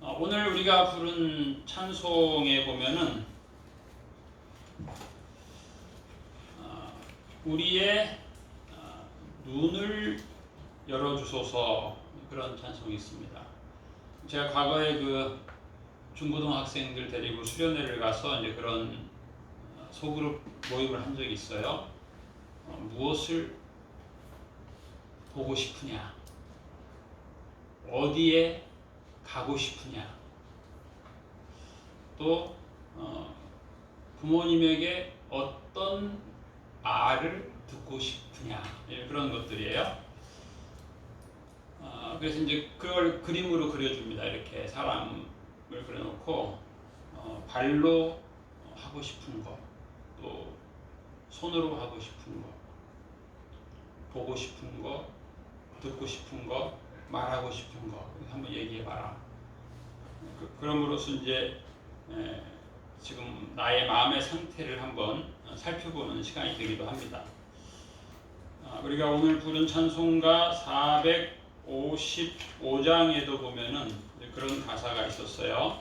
오늘 우리가 부른 찬송에 보면은 우리의 눈을 열어주소서 그런 찬송이 있습니다. 제가 과거에 그 중고등학생들 데리고 수련회를 가서 이제 그런 소그룹 모임을 한 적이 있어요. 무엇을 보고 싶으냐? 어디에 가고 싶으냐? 또 부모님에게 어떤 말을 듣고 싶으냐? 그런 것들이에요. 그래서 이제 그걸 그림으로 그려줍니다. 이렇게 사람을 그려놓고 발로 하고 싶은 거, 또 손으로 하고 싶은 거, 보고 싶은 거, 듣고 싶은 거, 말하고 싶은 거 한번 얘기해봐라. 그럼으로써 이제 지금 나의 마음의 상태를 한번 살펴보는 시간이 되기도 합니다. 우리가 오늘 부른 찬송가 455장에도 보면은 그런 가사가 있었어요.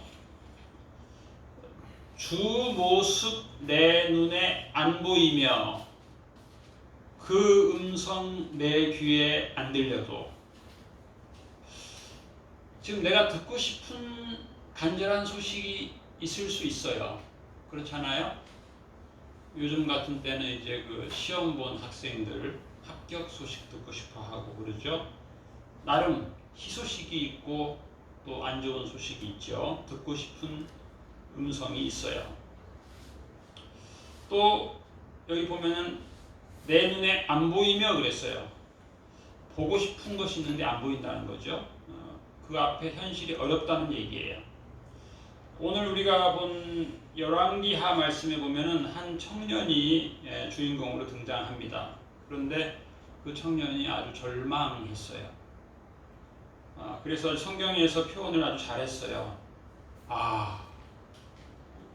주 모습 내 눈에 안 보이며 그 음성 내 귀에 안 들려도 지금 내가 듣고 싶은 간절한 소식이 있을 수 있어요. 그렇잖아요? 요즘 같은 때는 이제 그 시험 본 학생들 합격 소식 듣고 싶어 하고 그러죠. 나름 희소식이 있고 또 안 좋은 소식이 있죠. 듣고 싶은 음성이 있어요. 또 여기 보면은 내 눈에 안 보이며 그랬어요. 보고 싶은 것이 있는데 안 보인다는 거죠. 그 앞에 현실이 어렵다는 얘기예요. 오늘 우리가 본 열왕기하 말씀에 보면은 한 청년이 주인공으로 등장합니다. 그런데 그 청년이 아주 절망했어요. 그래서 성경에서 표현을 아주 잘했어요.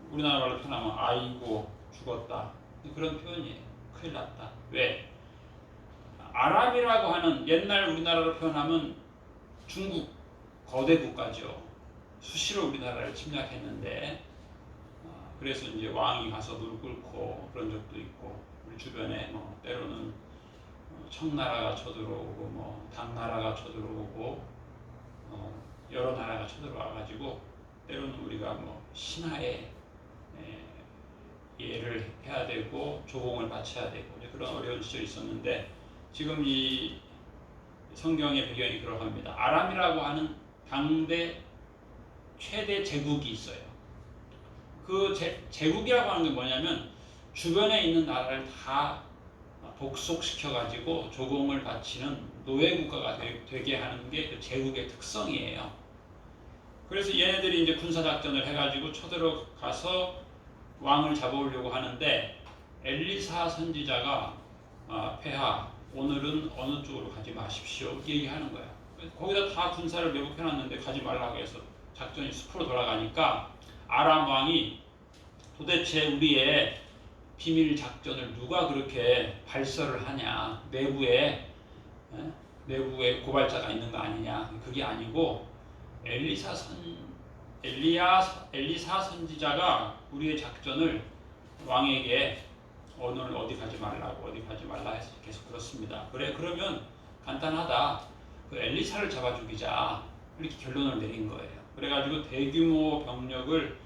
우리나라 말로 표현하면 아이고 죽었다. 그런 표현이에요. 큰일 났다. 왜? 아람이라고 하는 옛날 우리나라로 표현하면 중국 거대 국가죠. 수시로 우리나라를 침략했는데 그래서 이제 왕이 가서 무릎 꿇고 그런 적도 있고 우리 주변에 때로는 청나라가 쳐들어오고 당나라가 쳐들어오고 여러 나라가 쳐들어와가지고 때로는 우리가 신하의 예를 해야 되고 조공을 바쳐야 되고 그런 어려운 시절이 있었는데 지금 이 성경의 배경이 그러합니다. 아람이라고 하는 당대 최대 제국이 있어요. 그 제국이라고 하는 게 뭐냐면 주변에 있는 나라를 다 복속시켜가지고 조공을 바치는 노예국가가 되게 하는 게 그 제국의 특성이에요. 그래서 얘네들이 이제 군사작전을 해가지고 쳐들어가서 왕을 잡아오려고 하는데 엘리사 선지자가 폐하 오늘은 어느 쪽으로 가지 마십시오 얘기하는 거야. 거기다 다 군사를 매복해놨는데 가지 말라고 해서 작전이 숲으로 돌아가니까 아람 왕이 도대체 우리의 비밀 작전을 누가 그렇게 발설을 하냐, 내부에 고발자가 있는 거 아니냐. 그게 아니고 엘리사 선지자가 우리의 작전을 왕에게 오늘 어디 가지 말라고 해서 계속 그렇습니다. 그러면 간단하다. 그 엘리사를 잡아 죽이자. 이렇게 결론을 내린 거예요. 그래가지고 대규모 병력을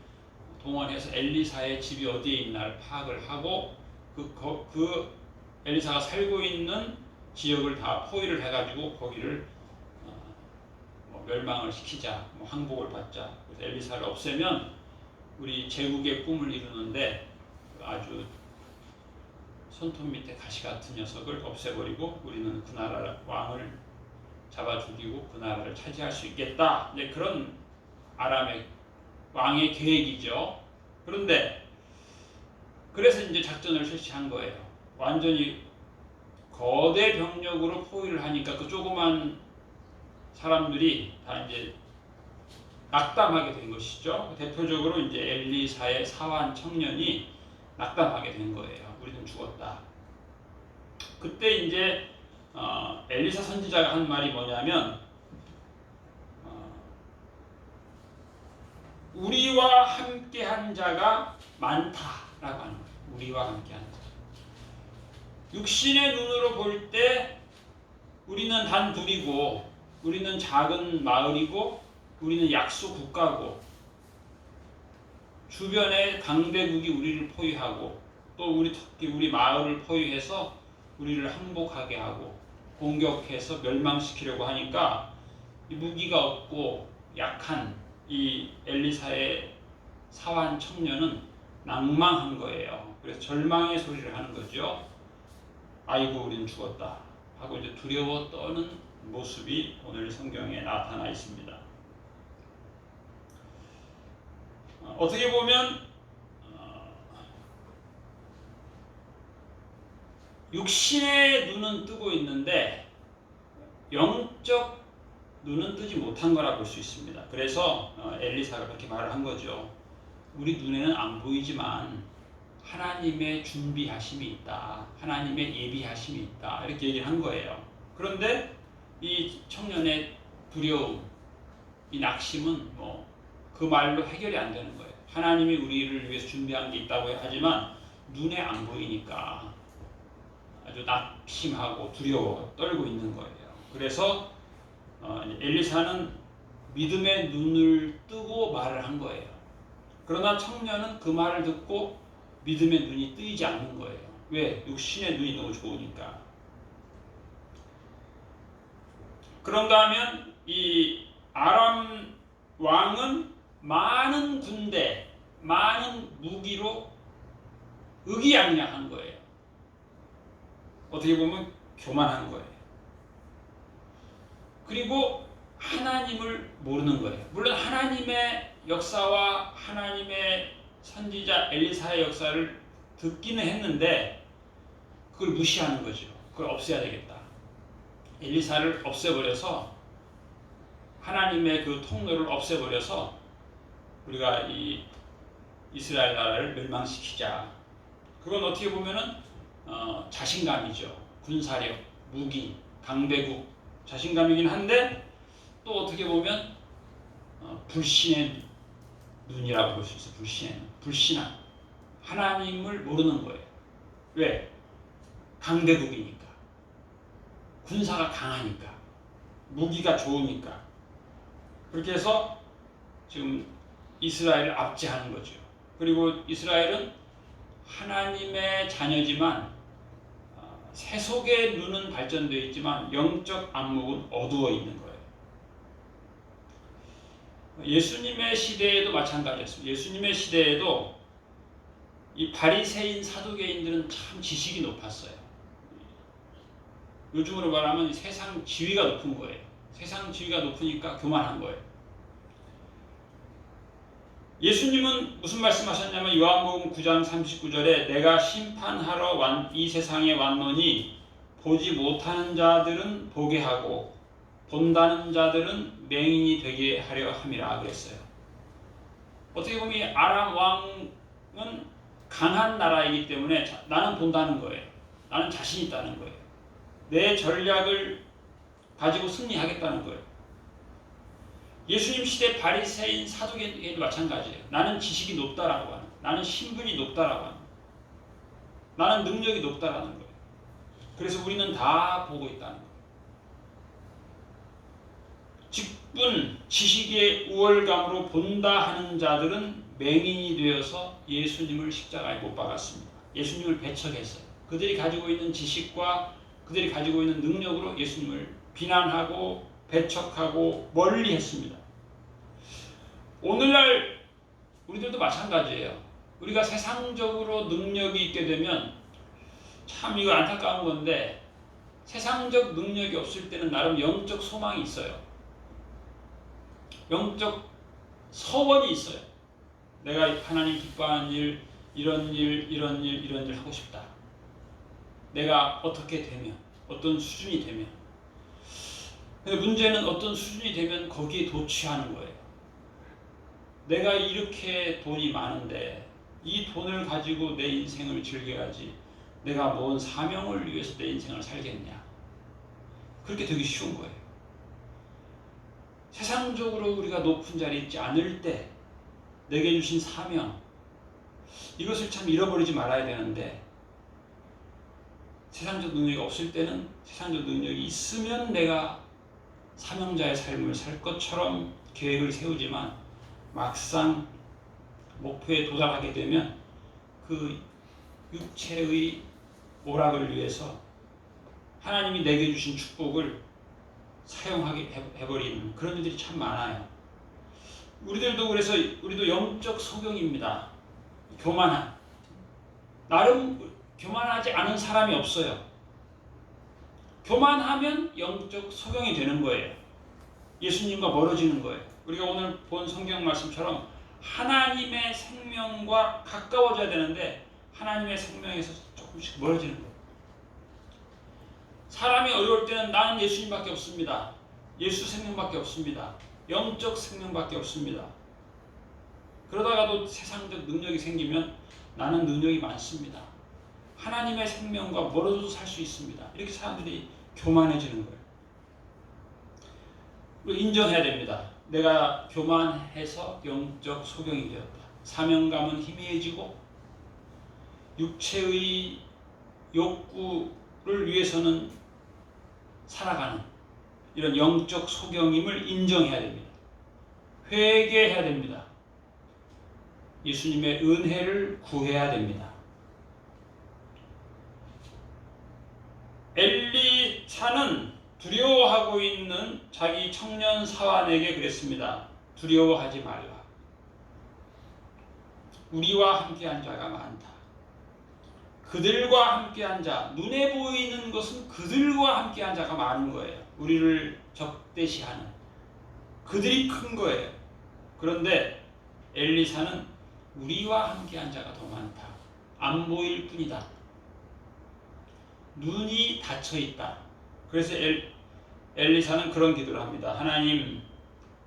동원해서 엘리사의 집이 어디에 있나를 파악을 하고 그 엘리사가 살고 있는 지역을 다 포위를 해가지고 거기를 멸망을 시키자, 항복을 받자. 그래서 엘리사를 없애면 우리 제국의 꿈을 이루는데 아주 손톱 밑에 가시 같은 녀석을 없애버리고 우리는 그 나라 왕을 잡아 죽이고 그 나라를 차지할 수 있겠다. 이제 그런 아람의 왕의 계획이죠. 그런데 그래서 이제 작전을 실시한 거예요. 완전히 거대 병력으로 포위를 하니까 그 조그만 사람들이 다 이제 낙담하게 된 것이죠. 대표적으로 이제 엘리사의 사환 청년이 낙담하게 된 거예요. 우리는 죽었다. 그때 이제 엘리사 선지자가 한 말이 뭐냐면 우리와 함께한 자가 많다라고 하는 거예요. 우리와 함께한 자. 육신의 눈으로 볼 때 우리는 단 둘이고, 우리는 작은 마을이고, 우리는 약소 국가고, 주변에 강대국이 우리를 포위하고, 또 특히 우리 마을을 포위해서 우리를 항복하게 하고 공격해서 멸망시키려고 하니까 이 무기가 없고 약한 이 엘리사의 사환 청년은 낭망한 거예요. 그래서 절망의 소리를 하는 거죠. 아이고 우리는 죽었다 하고 이제 두려워 떠는 모습이 오늘 성경에 나타나 있습니다. 어떻게 보면 육신의 눈은 뜨고 있는데 영적 눈은 뜨지 못한 거라 볼 수 있습니다. 그래서 엘리사가 그렇게 말을 한 거죠. 우리 눈에는 안 보이지만 하나님의 준비하심이 있다. 하나님의 예비하심이 있다. 이렇게 얘기를 한 거예요. 그런데 이 청년의 두려움, 이 낙심은 그 말로 해결이 안 되는 거예요. 하나님이 우리를 위해서 준비한 게 있다고 하지만 눈에 안 보이니까 아주 낙심하고 두려워 떨고 있는 거예요. 그래서 엘리사는 믿음의 눈을 뜨고 말을 한 거예요. 그러나 청년은 그 말을 듣고 믿음의 눈이 뜨이지 않는 거예요. 왜? 육신의 눈이 너무 좋으니까. 그런가 하면 이 아람 왕은 많은 군대, 많은 무기로 의기양양한 거예요. 어떻게 보면 교만한 거예요. 그리고 하나님을 모르는 거예요. 물론 하나님의 역사와 하나님의 선지자 엘리사의 역사를 듣기는 했는데 그걸 무시하는 거죠. 그걸 없애야 되겠다. 엘리사를 없애버려서 하나님의 그 통로를 없애버려서 우리가 이 이스라엘 나라를 멸망시키자. 그건 어떻게 보면은 자신감이죠. 군사력, 무기, 강대국 자신감이긴 한데 또 어떻게 보면 불신의 눈이라고 볼 수 있어요. 불신의 눈, 불신한 하나님을 모르는 거예요. 왜? 강대국이니까, 군사가 강하니까, 무기가 좋으니까. 그렇게 해서 지금 이스라엘을 압제하는 거죠. 그리고 이스라엘은 하나님의 자녀지만 세속의 눈은 발전되어 있지만 영적 안목은 어두워 있는 거예요. 예수님의 시대에도 마찬가지였습니다. 예수님의 시대에도 이 바리새인 사두개인들은 참 지식이 높았어요. 요즘으로 말하면 세상 지위가 높은 거예요. 세상 지위가 높으니까 교만한 거예요. 예수님은 무슨 말씀하셨냐면 요한복음 9장 39절에 내가 심판하러 이 세상에 왔노니 보지 못하는 자들은 보게 하고 본다는 자들은 맹인이 되게 하려 함이라 그랬어요. 어떻게 보면 이 아람 왕은 강한 나라이기 때문에 나는 본다는 거예요. 나는 자신 있다는 거예요. 내 전략을 가지고 승리하겠다는 거예요. 예수님 시대 바리새인 사두개인도 마찬가지예요. 나는 지식이 높다라고 하는, 나는 신분이 높다라고 하는, 나는 능력이 높다라는 거예요. 그래서 우리는 다 보고 있다는 거예요. 직분, 지식의 우월감으로 본다 하는 자들은 맹인이 되어서 예수님을 십자가에 못 박았습니다. 예수님을 배척했어요. 그들이 가지고 있는 지식과 그들이 가지고 있는 능력으로 예수님을 비난하고 배척하고 멀리 했습니다. 오늘날 우리들도 마찬가지예요. 우리가 세상적으로 능력이 있게 되면 참 이거 안타까운 건데 세상적 능력이 없을 때는 나름 영적 소망이 있어요. 영적 서원이 있어요. 내가 하나님 기뻐하는 일, 이런 일 하고 싶다. 내가 어떻게 되면, 어떤 수준이 되면. 근데 문제는 어떤 수준이 되면 거기에 도취하는 거예요. 내가 이렇게 돈이 많은데 이 돈을 가지고 내 인생을 즐겨야지 내가 뭔 사명을 위해서 내 인생을 살겠냐. 그렇게 되기 쉬운 거예요. 세상적으로 우리가 높은 자리에 있지 않을 때 내게 주신 사명, 이것을 참 잃어버리지 말아야 되는데, 세상적 능력이 없을 때는 세상적 능력이 있으면 내가 사명자의 삶을 살 것처럼 계획을 세우지만 막상 목표에 도달하게 되면 그 육체의 오락을 위해서 하나님이 내게 주신 축복을 사용하게 해버리는 그런 일들이 참 많아요. 우리들도 그래서 우리도 영적 소경입니다. 나름 교만하지 않은 사람이 없어요. 교만하면 영적 소경이 되는 거예요. 예수님과 멀어지는 거예요. 우리가 오늘 본 성경 말씀처럼 하나님의 생명과 가까워져야 되는데 하나님의 생명에서 조금씩 멀어지는 거예요. 사람이 어려울 때는 나는 예수님밖에 없습니다. 예수 생명밖에 없습니다. 영적 생명밖에 없습니다. 그러다가도 세상적 능력이 생기면 나는 능력이 많습니다. 하나님의 생명과 멀어져도 살 수 있습니다. 이렇게 사람들이 교만해지는 거예요. 그리고 인정해야 됩니다. 내가 교만해서 영적 소경이 되었다. 사명감은 희미해지고 육체의 욕구를 위해서는 살아가는 이런 영적 소경임을 인정해야 됩니다. 회개해야 됩니다. 예수님의 은혜를 구해야 됩니다. 엘리사는 두려워하고 있는 자기 청년 사환에게 그랬습니다. 두려워하지 말라. 우리와 함께한 자가 많다. 그들과 함께한 자, 눈에 보이는 것은 그들과 함께한 자가 많은 거예요. 우리를 적대시하는 그들이 큰 거예요. 그런데 엘리사는 우리와 함께한 자가 더 많다. 안 보일 뿐이다. 눈이 닫혀 있다. 그래서 엘리사는 그런 기도를 합니다. 하나님,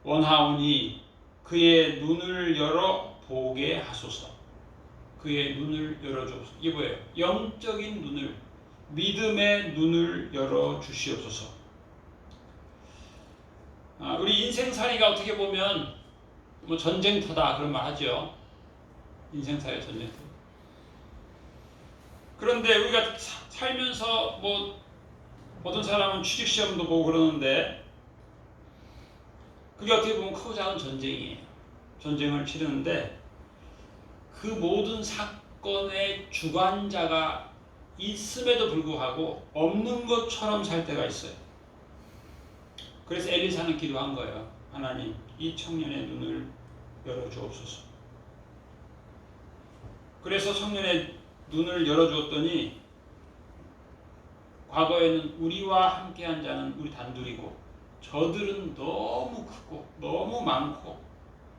원하오니 그의 눈을 열어 보게 하소서. 그의 눈을 열어주소서. 이게 뭐예요? 영적인 눈을, 믿음의 눈을 열어 주시옵소서. 우리 인생살이가 어떻게 보면 뭐 전쟁터다 그런 말 하죠. 인생살이 전쟁터. 그런데 우리가 살면서 뭐 어떤 사람은 취직시험도 보고 그러는데 그게 어떻게 보면 크고 작은 전쟁이에요. 전쟁을 치르는데 그 모든 사건의 주관자가 있음에도 불구하고 없는 것처럼 살 때가 있어요. 그래서 엘리사는 기도한 거예요. 하나님, 이 청년의 눈을 열어주옵소서. 그래서 청년의 눈을 열어주었더니 과거에는 우리와 함께한 자는 우리 단둘이고 저들은 너무 크고 너무 많고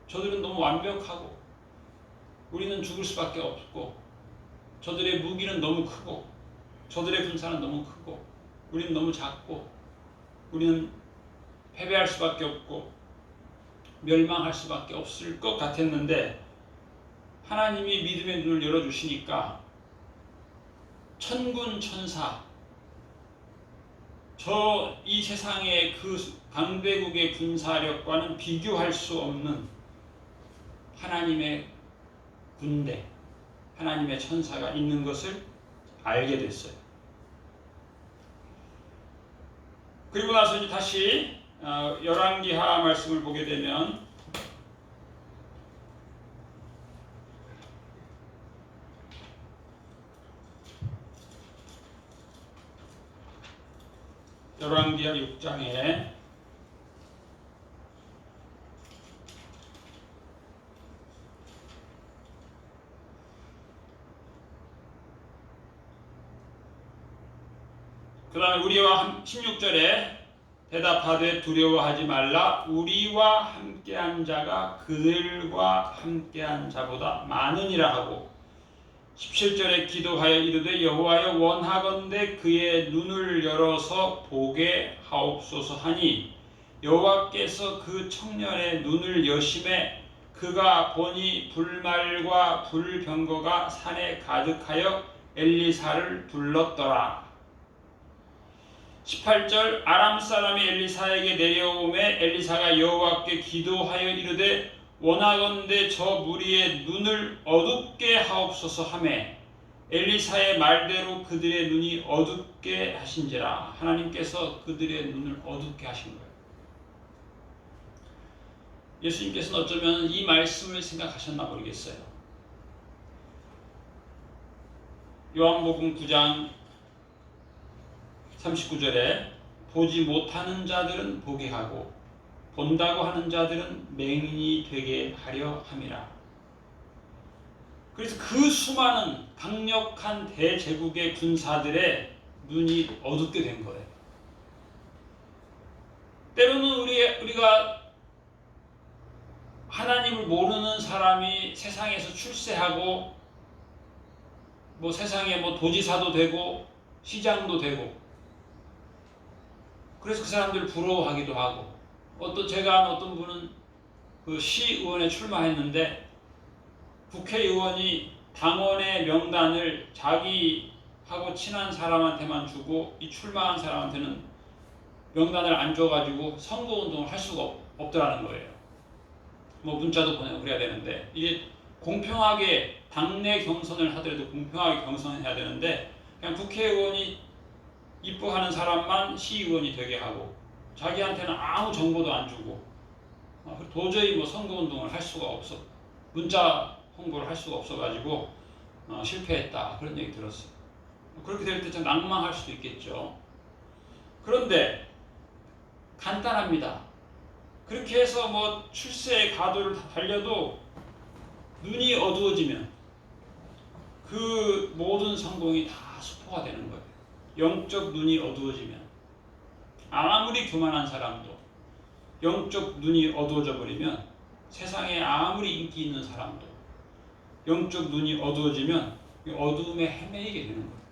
저들은 너무 완벽하고 우리는 죽을 수밖에 없고 저들의 무기는 너무 크고 저들의 군사는 너무 크고 우리는 너무 작고 우리는 패배할 수밖에 없고 멸망할 수밖에 없을 것 같았는데 하나님이 믿음의 눈을 열어주시니까 천군 천사 이 세상의 그 강대국의 군사력과는 비교할 수 없는 하나님의 군대, 하나님의 천사가 있는 것을 알게 됐어요. 그리고 나서 이제 다시 열왕기하 말씀을 보게 되면 열왕기하 6장에 그 다음에 우리와 16절에 대답하되 두려워하지 말라. 우리와 함께한 자가 그들과 함께한 자보다 많으니라 하고 17절에 기도하여 이르되 여호와여 원하건대 그의 눈을 열어서 보게 하옵소서 하니 여호와께서 그 청년의 눈을 여심해 그가 보니 불말과 불병거가 산에 가득하여 엘리사를 불렀더라. 18절 아람 사람이 엘리사에게 내려오매 엘리사가 여호와께 기도하여 이르되 원하건대 저 무리의 눈을 어둡게 하옵소서 하매 엘리사의 말대로 그들의 눈이 어둡게 하신지라. 하나님께서 그들의 눈을 어둡게 하신 거예요. 예수님께서는 어쩌면 이 말씀을 생각하셨나 모르겠어요. 요한복음 9장 39절에 보지 못하는 자들은 보게 하고 본다고 하는 자들은 맹인이 되게 하려 함이라. 그래서 그 수많은 강력한 대제국의 군사들의 눈이 어둡게 된 거예요. 때로는 우리가 하나님을 모르는 사람이 세상에서 출세하고 세상에 도지사도 되고 시장도 되고 그래서 그 사람들 부러워하기도 하고 제가 아는 어떤 분은 그 시의원에 출마했는데 국회의원이 당원의 명단을 자기하고 친한 사람한테만 주고 이 출마한 사람한테는 명단을 안 줘가지고 선거운동을 할 수가 없더라는 거예요. 문자도 보내고 그래야 되는데 이게 공평하게 당내 경선을 하더라도 공평하게 경선해야 되는데 그냥 국회의원이 이뻐하는 사람만 시의원이 되게 하고 자기한테는 아무 정보도 안 주고 도저히 선거운동을 할 수가 없어. 문자 홍보를 할 수가 없어가지고 실패했다. 그런 얘기 들었어요. 그렇게 될 때 좀 낭망할 수도 있겠죠. 그런데 간단합니다. 그렇게 해서 출세의 가도를 달려도 눈이 어두워지면 그 모든 성공이 다 수포가 되는 거예요. 영적 눈이 어두워지면 아무리 교만한 사람도 영적 눈이 어두워져 버리면 세상에 아무리 인기 있는 사람도 영적 눈이 어두워지면 어두움에 헤매이게 되는 거예요.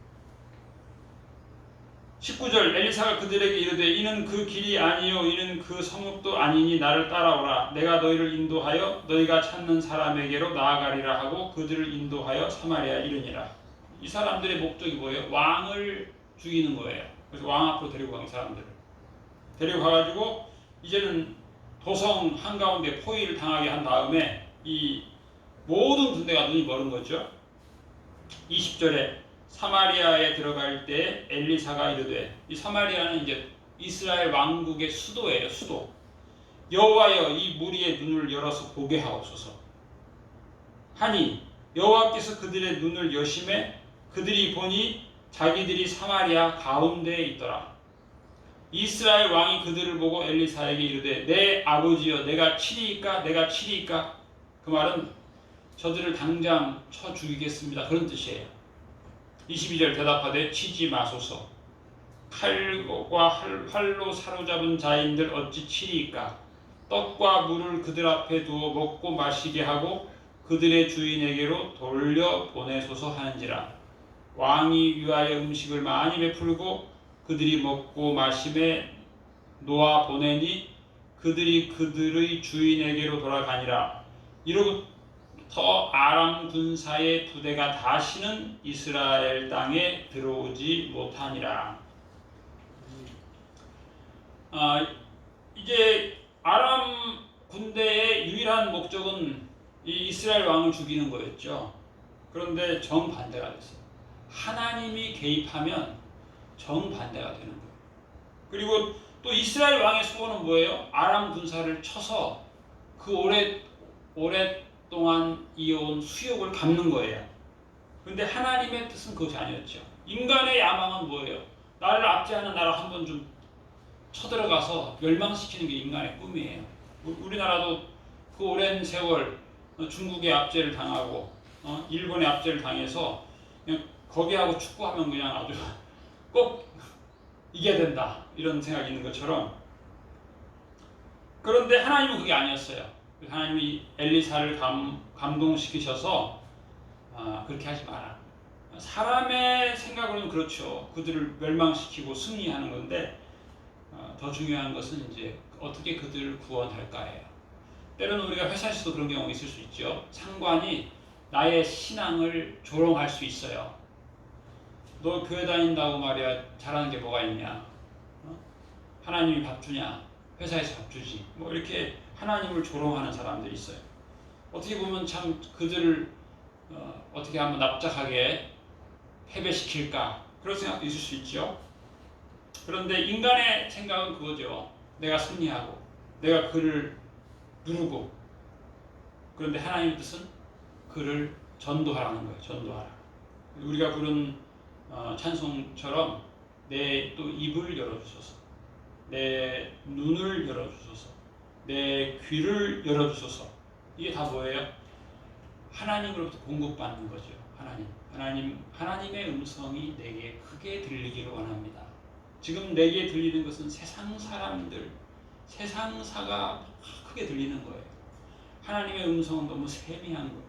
19절 엘리사가 그들에게 이르되 이는 그 길이 아니요 이는 그 성읍도 아니니 나를 따라오라. 내가 너희를 인도하여 너희가 찾는 사람에게로 나아가리라 하고 그들을 인도하여 사마리아 이르니라. 이 사람들의 목적이 뭐예요? 왕을 죽이는 거예요. 그래서 왕 앞으로 데리고 간 사람들을 데리고 가가지고 이제는 도성 한가운데 포위를 당하게 한 다음에 이 모든 군대가 눈이 멀은 거죠. 20절에 사마리아에 들어갈 때 엘리사가 이르되, 이 사마리아는 이제 이스라엘 왕국의 수도예요. 수도. 여호와여 이 무리의 눈을 열어서 보게 하옵소서 하니 여호와께서 그들의 눈을 여심해 그들이 보니 자기들이 사마리아 가운데에 있더라. 이스라엘 왕이 그들을 보고 엘리사에게 이르되 내 아버지여 내가 치리이까 내가 치리이까. 그 말은 저들을 당장 쳐 죽이겠습니다. 그런 뜻이에요. 22절 대답하되 치지 마소서. 칼과 활로 사로잡은 자인들 어찌 치리이까. 떡과 물을 그들 앞에 두어 먹고 마시게 하고 그들의 주인에게로 돌려보내소서 하는지라. 왕이 위하여 음식을 많이 베풀고 그들이 먹고 마심에 놓아 보내니 그들이 그들의 주인에게로 돌아가니라. 이로부터 아람 군사의 부대가 다시는 이스라엘 땅에 들어오지 못하니라. 이제 아람 군대의 유일한 목적은 이 이스라엘 왕을 죽이는 거였죠. 그런데 정반대가 됐어요. 하나님이 개입하면 정반대가 되는 거예요. 그리고 또 이스라엘 왕의 소원은 뭐예요? 아람 군사를 쳐서 그 오랫동안 이어온 수욕을 갚는 거예요. 그런데 하나님의 뜻은 그것이 아니었죠. 인간의 야망은 뭐예요? 나를 압제하는 나라 한번 좀 쳐들어가서 멸망시키는 게 인간의 꿈이에요. 우리나라도 그 오랜 세월 중국의 압제를 당하고 일본의 압제를 당해서 그냥 거기하고 축구하면 그냥 아주 꼭 이겨야 된다 이런 생각이 있는 것처럼, 그런데 하나님은 그게 아니었어요. 하나님이 엘리사를 감동시키셔서 그렇게 하지 마라. 사람의 생각으로는 그렇죠. 그들을 멸망시키고 승리하는 건데 더 중요한 것은 이제 어떻게 그들을 구원할까예요. 때로는 우리가 회사에서도 그런 경우가 있을 수 있죠. 상관이 나의 신앙을 조롱할 수 있어요. 너 교회 다닌다고 말이야 잘하는 게 뭐가 있냐? 하나님이 밥 주냐? 회사에서 밥 주지. 이렇게 하나님을 조롱하는 사람들이 있어요. 어떻게 보면 참 그들을 어떻게 하면 납작하게 패배시킬까 그런 생각도 있을 수 있죠. 그런데 인간의 생각은 그거죠. 내가 승리하고 내가 그를 누르고, 그런데 하나님의 뜻은 그를 전도하라는 거예요. 전도하라. 우리가 부른 찬송처럼 내 또 입을 열어주소서, 내 눈을 열어주소서, 내 귀를 열어주소서. 이게 다 뭐예요? 하나님으로부터 공급받는 거죠. 하나님의 음성이 내게 크게 들리기를 원합니다. 지금 내게 들리는 것은 세상 사람들, 세상사가 크게 들리는 거예요. 하나님의 음성은 너무 세미한 거예요.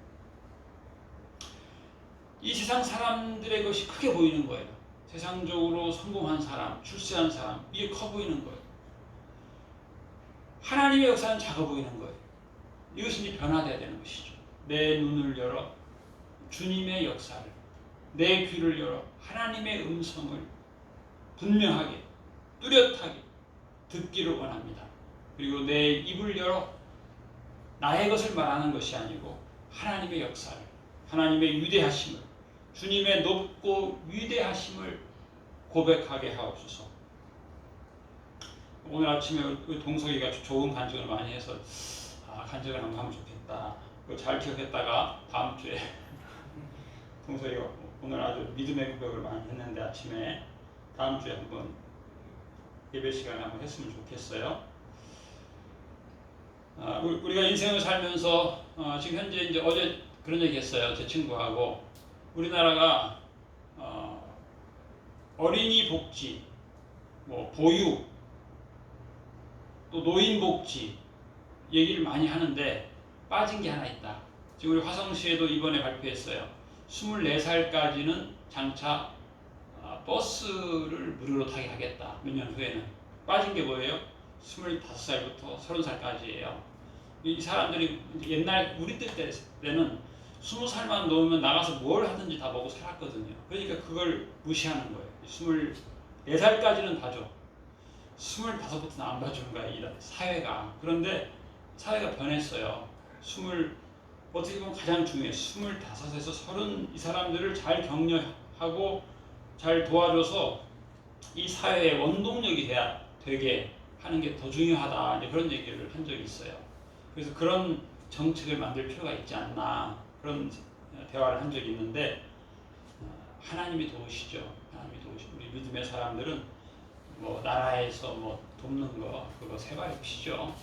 이 세상 사람들의 것이 크게 보이는 거예요. 세상적으로 성공한 사람, 출세한 사람, 이게 커 보이는 거예요. 하나님의 역사는 작아 보이는 거예요. 이것이 이제 변화되어야 되는 것이죠. 내 눈을 열어 주님의 역사를, 내 귀를 열어 하나님의 음성을 분명하게, 뚜렷하게 듣기를 원합니다. 그리고 내 입을 열어 나의 것을 말하는 것이 아니고 하나님의 역사를, 하나님의 위대하심을, 주님의 높고 위대하심을 고백하게 하옵소서. 오늘 아침에 동석이가 좋은 간증을 많이 해서 간증을 한번 하면 좋겠다. 그거 잘 기억했다가 다음 주에 동석이가 오늘 아주 믿음의 고백을 많이 했는데 아침에 다음 주에 한번 예배 시간에 한번 했으면 좋겠어요. 우리가 인생을 살면서 지금 현재 이제 어제 그런 얘기했어요. 제 친구하고 우리나라가 어린이 복지, 뭐 보육, 또 노인 복지 얘기를 많이 하는데 빠진 게 하나 있다. 지금 우리 화성시에도 이번에 발표했어요. 24살까지는 장차 버스를 무료로 타게 하겠다. 몇 년 후에는. 빠진 게 뭐예요? 25살부터 30살까지예요. 이 사람들이 옛날 우리 때는 20살만 넘으면 나가서 뭘 하든지 다 먹고 살았거든요. 그러니까 그걸 무시하는 거예요. 24살까지는 봐줘. 25부터는 안 봐주는 거야, 이 사회가. 그런데 사회가 변했어요. 어떻게 보면 가장 중요해요. 25에서 30 이 사람들을 잘 격려하고 잘 도와줘서 이 사회의 원동력이 되게 하는 게 더 중요하다. 이제 그런 얘기를 한 적이 있어요. 그래서 그런 정책을 만들 필요가 있지 않나. 그런 대화를 한 적이 있는데 하나님이 도우시죠. 하나님이 도우시고 우리 믿음의 사람들은 뭐 나라에서 뭐 돕는 거 그거 세발이시죠.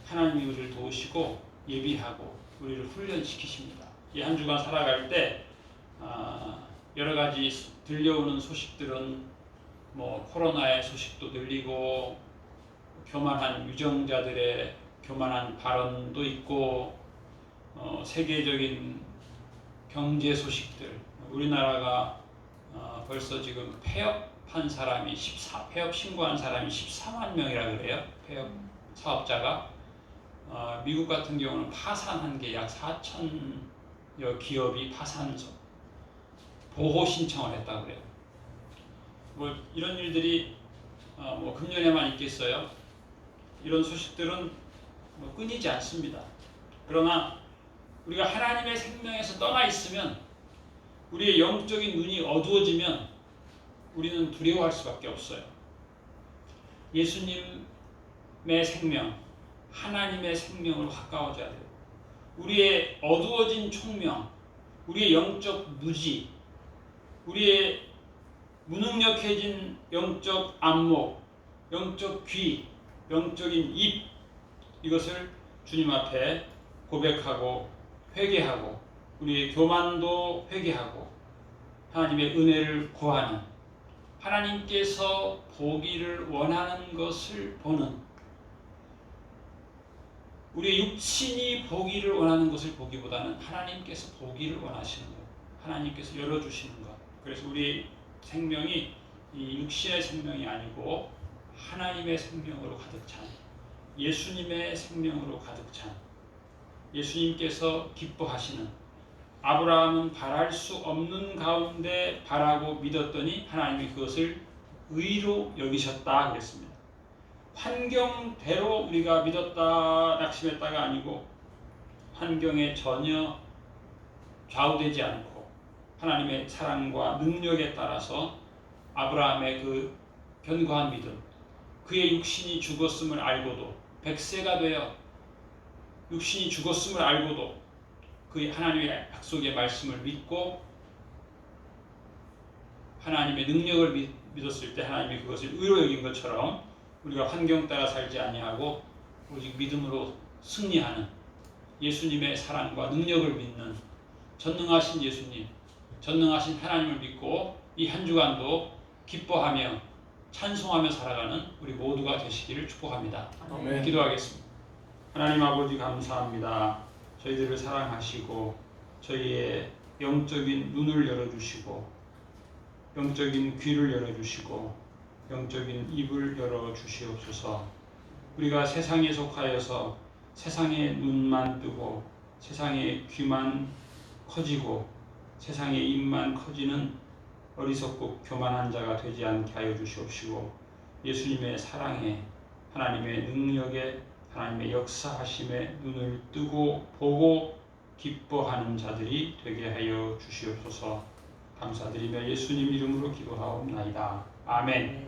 하나님이 우리를 도우시고 예비하고 우리를 훈련시키십니다. 이 한 주간 살아갈 때 여러 가지 들려오는 소식들은 뭐 코로나의 소식도 들리고 교만한 유정자들의 교만한 발언도 있고 세계적인 경제 소식들, 우리나라가 벌써 지금 폐업한 사람이 폐업 신고한 사람이 14만 명이라 그래요. 폐업 사업자가. 미국 같은 경우는 파산한 게 약 4천여 기업이 보호 신청을 했다고 그래요. 뭐 이런 일들이 뭐 금년에만 있겠어요. 이런 소식들은 뭐 끊이지 않습니다. 그러나 우리가 하나님의 생명에서 떠나 있으면, 우리의 영적인 눈이 어두워지면 우리는 두려워할 수밖에 없어요. 예수님의 생명, 하나님의 생명으로 가까워져야 돼요. 우리의 어두워진 총명, 우리의 영적 무지, 우리의 무능력해진 영적 안목, 영적 귀, 영적인 입, 이것을 주님 앞에 고백하고 회개하고 우리의 교만도 회개하고 하나님의 은혜를 구하는, 하나님께서 보기를 원하는 것을 보는, 우리의 육신이 보기를 원하는 것을 보기보다는 하나님께서 보기를 원하시는 것, 하나님께서 열어주시는 것. 그래서 우리 생명이 이 육신의 생명이 아니고 하나님의 생명으로 가득 찬, 예수님의 생명으로 가득 찬, 예수님께서 기뻐하시는, 아브라함은 바랄 수 없는 가운데 바라고 믿었더니 하나님이 그것을 의로 여기셨다 그랬습니다. 환경대로 우리가 믿었다 낙심했다가 아니고 환경에 전혀 좌우되지 않고 하나님의 사랑과 능력에 따라서 아브라함의 그 견고한 믿음, 그의 육신이 죽었음을 알고도 100세가 되어 육신이 죽었음을 알고도 그 하나님의 약속의 말씀을 믿고 하나님의 능력을 믿었을 때 하나님이 그것을 의로 여긴 것처럼 우리가 환경 따라 살지 아니하고 오직 믿음으로 승리하는 예수님의 사랑과 능력을 믿는 전능하신 예수님, 전능하신 하나님을 믿고 이 한 주간도 기뻐하며 찬송하며 살아가는 우리 모두가 되시기를 축복합니다. 아멘. 기도하겠습니다. 하나님 아버지 감사합니다. 저희들을 사랑하시고 저희의 영적인 눈을 열어주시고 영적인 귀를 열어주시고 영적인 입을 열어주시옵소서. 우리가 세상에 속하여서 세상의 눈만 뜨고 세상의 귀만 커지고 세상의 입만 커지는 어리석고 교만한 자가 되지 않게 하여 주시옵시고 예수님의 사랑에 하나님의 능력에 하나님의 역사하심에 눈을 뜨고 보고 기뻐하는 자들이 되게 하여 주시옵소서. 감사드리며 예수님 이름으로 기도하옵나이다. 아멘.